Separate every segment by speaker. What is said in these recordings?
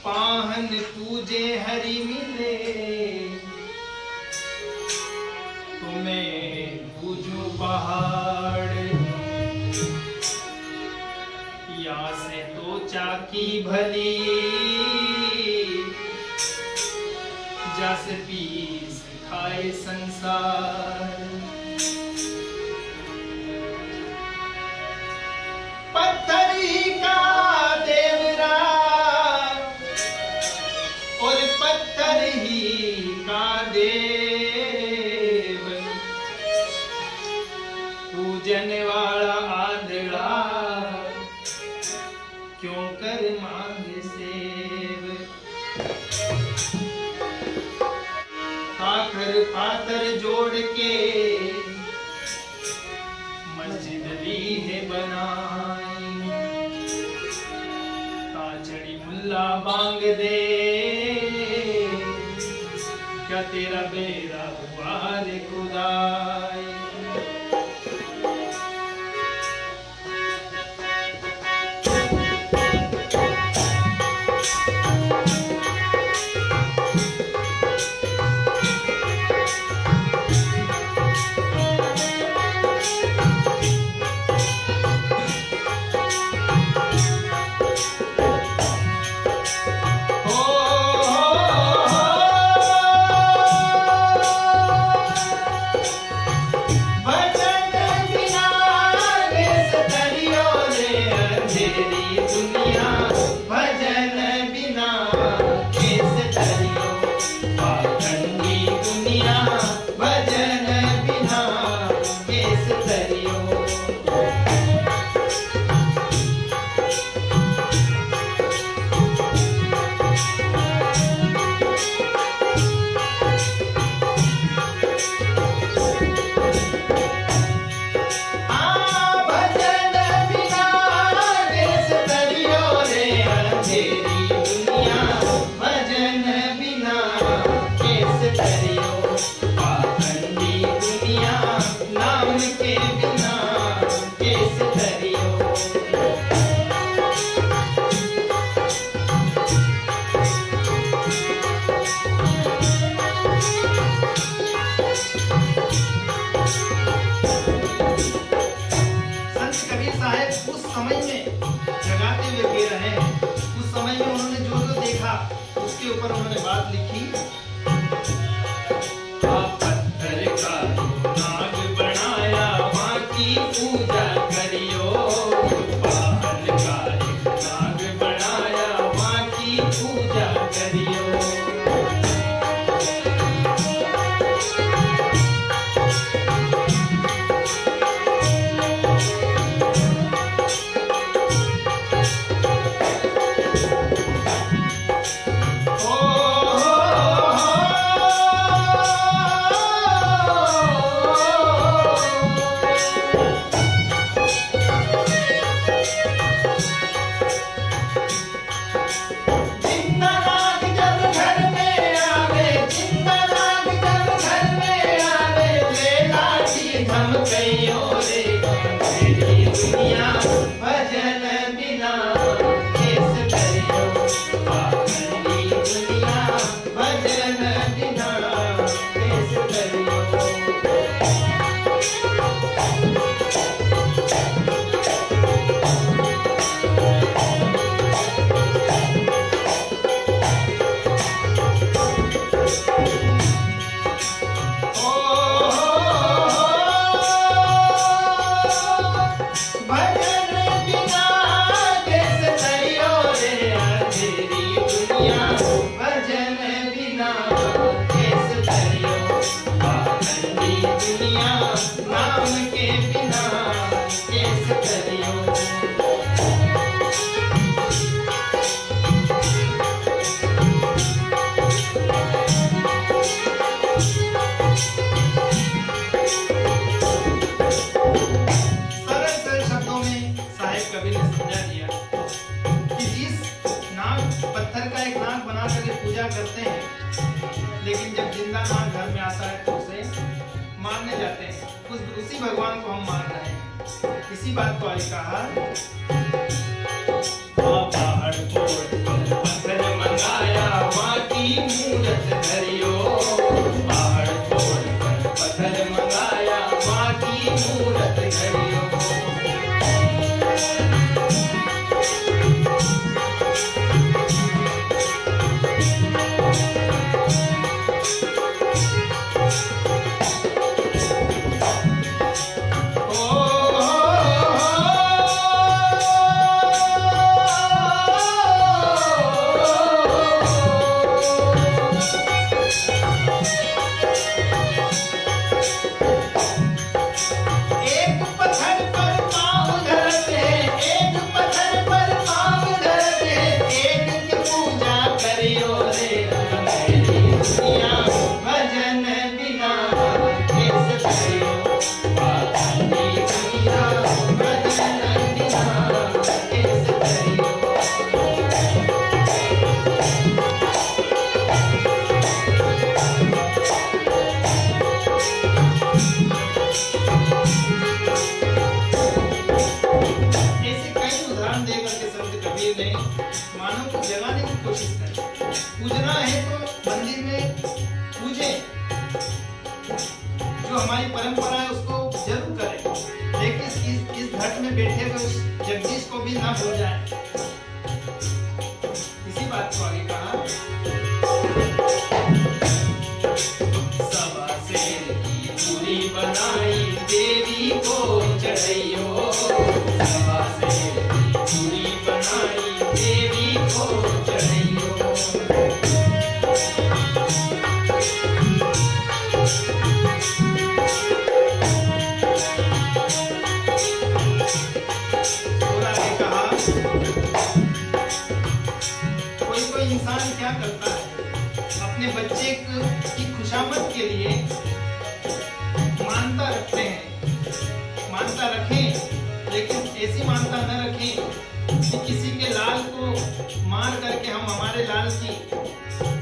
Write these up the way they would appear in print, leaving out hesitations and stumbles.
Speaker 1: पाहन तुझे हरि मिले, तुम्हें पूजू पहाड़, यहाँ से तो चाकी भली, जस पीस खाए संसार। पत्थर ही का देवरा और पत्थर ही का देव, पूजन वाला आंधड़ा क्यों कर मांग सेव। आखर पातर जोड़ के मस्जिद ली है बनाई, ताचड़ी मुल्ला बांग दे, क्या तेरा बेरा हुआ रे खुदाई। उसके ऊपर उन्होंने बात लिखी। पत्थर का नाग बनाया माँ की पूजा करियो, पाहन का नाग बनाया माँ की पूजा करियो। करते हैं, लेकिन जब जिंदा नाग घर में आता है तो उसे मारने जाते हैं। उसी भगवान को हम मान रहे हैं। इसी बात को आज कहा पत्थर मानव को जगाने की कोशिश करें। पूजना है तो मंदिर में पूजें, जो हमारी परंपरा है उसको जरूर करें, लेकिन इस घट में बैठे हुए उस जगदीश को भी ना भूल जाए। इसी बात को आगे कहा, सवा शेर की पूरी बनाई देवी को चढ़ैयो, सवा शेर की पूरी बनाई देवी को चढ़ैयो। कोई इंसान क्या करता है, अपने बच्चे की खुशामद के लिए मानता रखते हैं, मानता रखें, लेकिन ऐसी मानता न रखें कि किसी के लाल को मार करके हम हमारे लाल की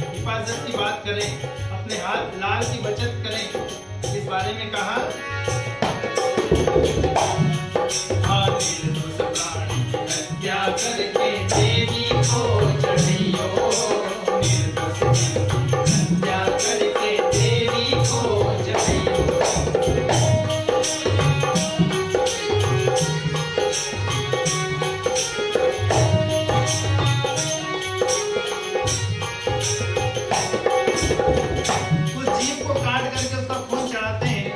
Speaker 1: हिफाजत की बात करें, अपने हाथ लाल की बचत करें। इस बारे में कहा, हत्या करके देवी को चढ़ैयो, हत्या करके देवी को चढ़ैयो। उस जीव को काट करके उसका खून चढ़ाते हैं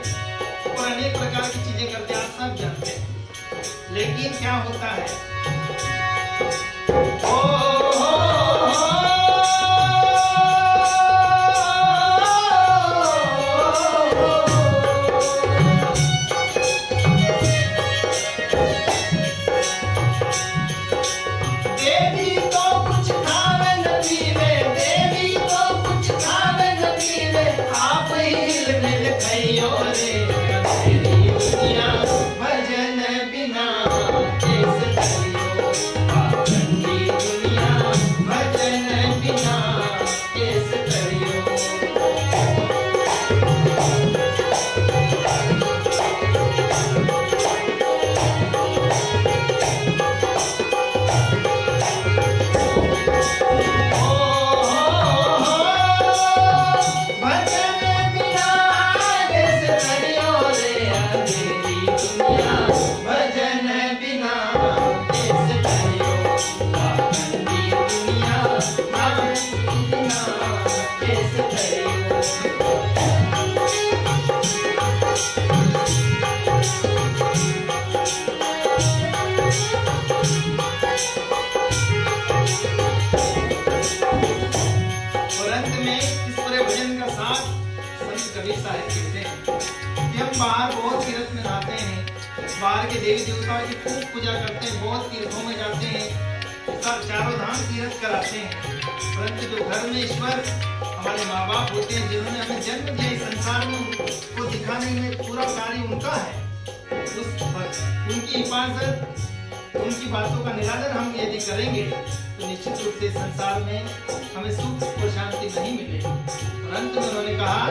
Speaker 1: और अनेक प्रकार की चीजें करते हैं, आप सब जानते हैं। लेकिन क्या होता है, देवी तो कुछ खावे न पीवे, देवी तो कुछ खावे न पीवे, आप हिल मिल खइयो रे, तेरी दुनिया भजन बिना कैसे करियो, पाखंडी दुनिया भजन बिना कैसे करियो। कबीर साहिब कहते हैं कि हम बाहर बहुत तीर्थ में जाते हैं, बाहर के देवी देवताओं की खूब पूजा करते हैं, बहुत तीर्थों में जाते हैं, चारों धाम तीर्थ कराते हैं, परंतु जो घर में ईश्वर हमारे माँ बाप होते हैं, जिन्होंने हमें जन्म दिया, इस संसार में को दिखाने में पूरा कार्य उनका है, उनकी हिफाजत, उनकी बातों का निरादर हम यदि करेंगे तो निश्चित रूप से संसार में हमें सुख और शांति नहीं मिलेगी। और अंत में उन्होंने कहा,